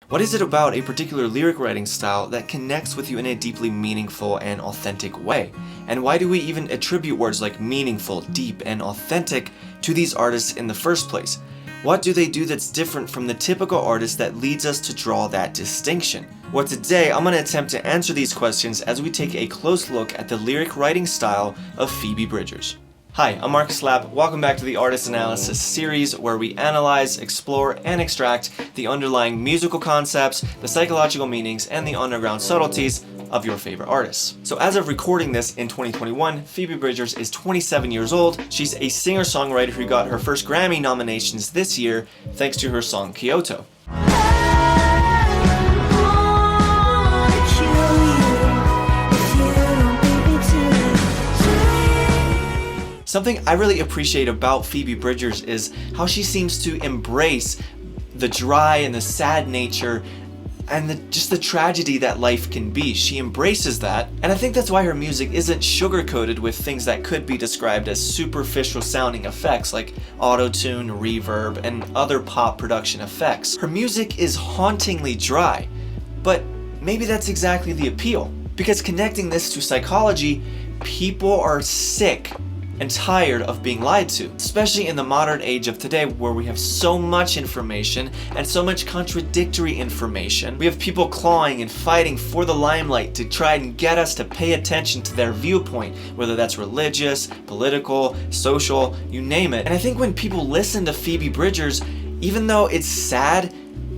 What is it about a particular lyric writing style that connects with you in a deeply meaningful and authentic way? And why do we even attribute words like meaningful, deep, and authentic to these artists in the first place? What do they do that's different from the typical artist that leads us to draw that distinction? Well, today I'm going to attempt to answer these questions as we take a close look at the lyric writing style of Phoebe Bridgers. Hi, I'm Marcus Lab. Welcome back to the Artist Analysis series where we analyze, explore, and extract the underlying musical concepts, the psychological meanings, and the underground subtleties of your favorite artists. So as of recording this in 2021, Phoebe Bridgers is 27 years old. She's a singer-songwriter who got her first Grammy nominations this year thanks to her song Kyoto. Something I really appreciate about Phoebe Bridgers is how she seems to embrace the dry and the sad nature and just the tragedy that life can be. She embraces that, and I think that's why her music isn't sugar-coated with things that could be described as superficial sounding effects like auto-tune, reverb, and other pop production effects. Her music is hauntingly dry, but maybe that's exactly the appeal. Because connecting this to psychology, people are sick and tired of being lied to, especially in the modern age of today where we have so much information and so much contradictory information. We have people clawing and fighting for the limelight to try and get us to pay attention to their viewpoint, whether that's religious, political, social, you name it. And I think when people listen to Phoebe Bridgers, even though it's sad,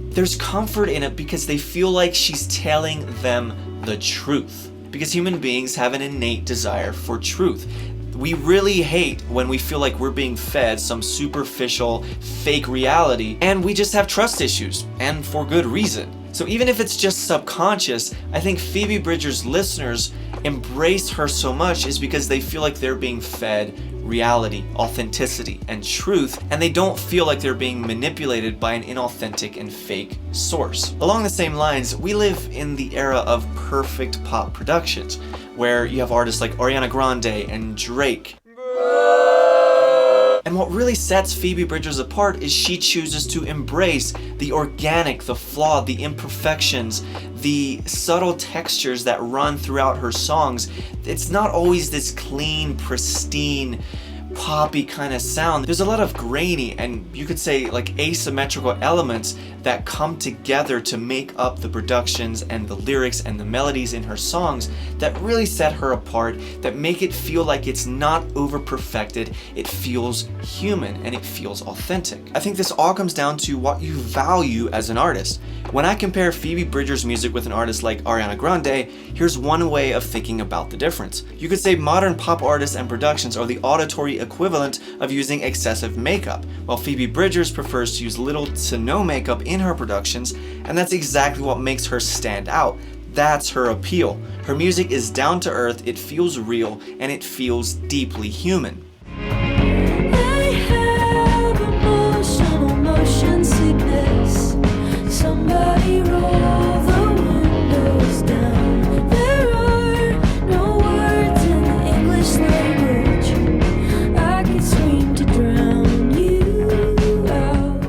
there's comfort in it because they feel like she's telling them the truth. Because human beings have an innate desire for truth. We really hate when we feel like we're being fed some superficial, fake reality, and we just have trust issues, and for good reason. So even if it's just subconscious, I think Phoebe Bridgers' listeners embrace her so much is because they feel like they're being fed reality, authenticity, and truth, and they don't feel like they're being manipulated by an inauthentic and fake source. Along the same lines, we live in the era of perfect pop productions, where you have artists like Ariana Grande and Drake. And what really sets Phoebe Bridgers apart is she chooses to embrace the organic, the flawed, the imperfections, the subtle textures that run throughout her songs. It's not always this clean, pristine, poppy kind of sound. There's a lot of grainy and you could say like asymmetrical elements that come together to make up the productions and the lyrics and the melodies in her songs that really set her apart, that make it feel like it's not over perfected, it feels human and it feels authentic. I think this all comes down to what you value as an artist. When I compare Phoebe Bridgers' music with an artist like Ariana Grande, here's one way of thinking about the difference. You could say modern pop artists and productions are the auditory equivalent of using excessive makeup, while Phoebe Bridgers prefers to use little to no makeup in her productions, and that's exactly what makes her stand out. That's her appeal. Her music is down to earth, it feels real, and it feels deeply human. I have motion sickness. Somebody roll the windows down. There are no words in the English language. I could scream to drown you out.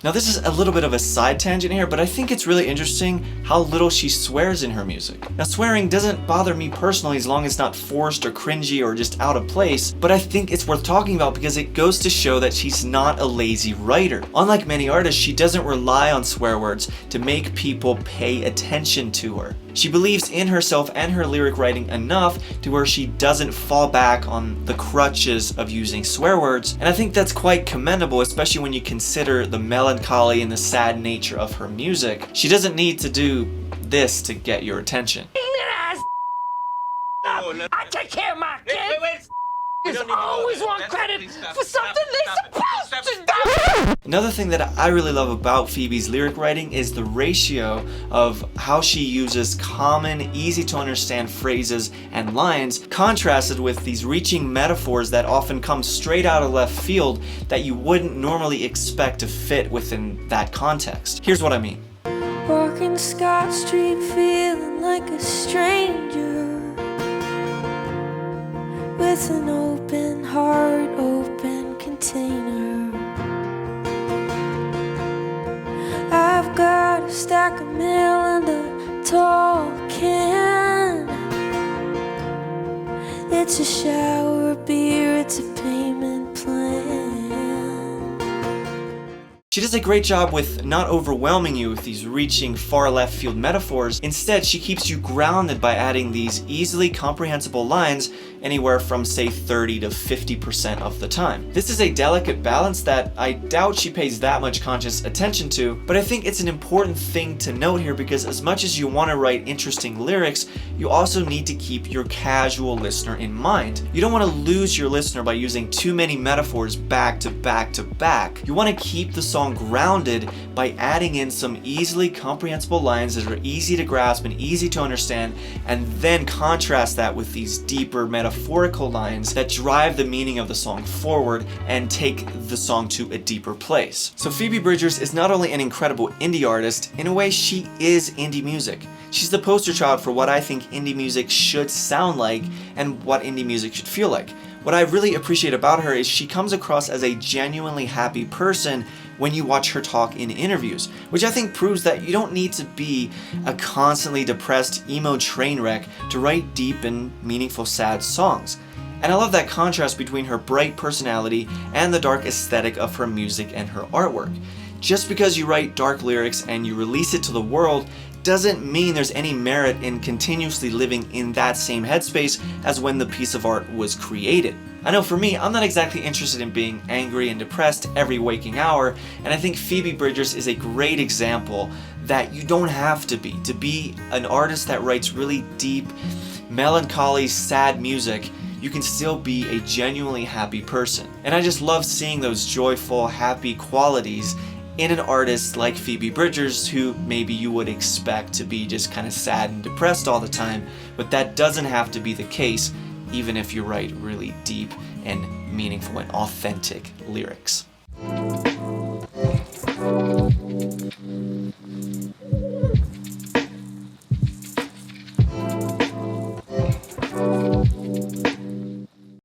Now this is a little bit of a side tangent here, but I think it's really interesting how little she swears in her music. Now swearing doesn't bother me personally as long as it's not forced or cringy or just out of place, but I think it's worth talking about because it goes to show that she's not a lazy writer. Unlike many artists, she doesn't rely on swear words to make people pay attention to her. She believes in herself and her lyric writing enough to where she doesn't fall back on the crutches of using swear words, and I think that's quite commendable, especially when you consider the melancholy and the sad nature of her music. She doesn't need to do this to get your attention. I take care of my kids. Always want credit for something they're supposed to do. Another thing that I really love about Phoebe's lyric writing is the ratio of how she uses common, easy to understand phrases and lines contrasted with these reaching metaphors that often come straight out of left field that you wouldn't normally expect to fit within that context. Here's what I mean. Walking Scott Street feeling like a stranger, with an open heart, open container. I've got a stack of mail and a tall can. It's a shower beer, it's a payment plan. She does a great job with not overwhelming you with these reaching far left field metaphors. Instead, she keeps you grounded by adding these easily comprehensible lines anywhere from say 30 to 50% of the time. This is a delicate balance that I doubt she pays that much conscious attention to, but I think it's an important thing to note here because as much as you want to write interesting lyrics, you also need to keep your casual listener in mind. You don't want to lose your listener by using too many metaphors back to back to back. You want to keep the song grounded by adding in some easily comprehensible lines that are easy to grasp and easy to understand, and then contrast that with these deeper metaphorical lines that drive the meaning of the song forward and take the song to a deeper place. So Phoebe Bridgers is not only an incredible indie artist, in a way she is indie music. She's the poster child for what I think indie music should sound like and what indie music should feel like. What I really appreciate about her is she comes across as a genuinely happy person when you watch her talk in interviews, which I think proves that you don't need to be a constantly depressed emo train wreck to write deep and meaningful sad songs. And I love that contrast between her bright personality and the dark aesthetic of her music and her artwork. Just because you write dark lyrics and you release it to the world doesn't mean there's any merit in continuously living in that same headspace as when the piece of art was created. I know for me, I'm not exactly interested in being angry and depressed every waking hour, and I think Phoebe Bridgers is a great example that you don't have to be. To be an artist that writes really deep, melancholy, sad music, you can still be a genuinely happy person. And I just love seeing those joyful, happy qualities in an artist like Phoebe Bridgers, who maybe you would expect to be just kind of sad and depressed all the time, but that doesn't have to be the case, even if you write really deep and meaningful and authentic lyrics.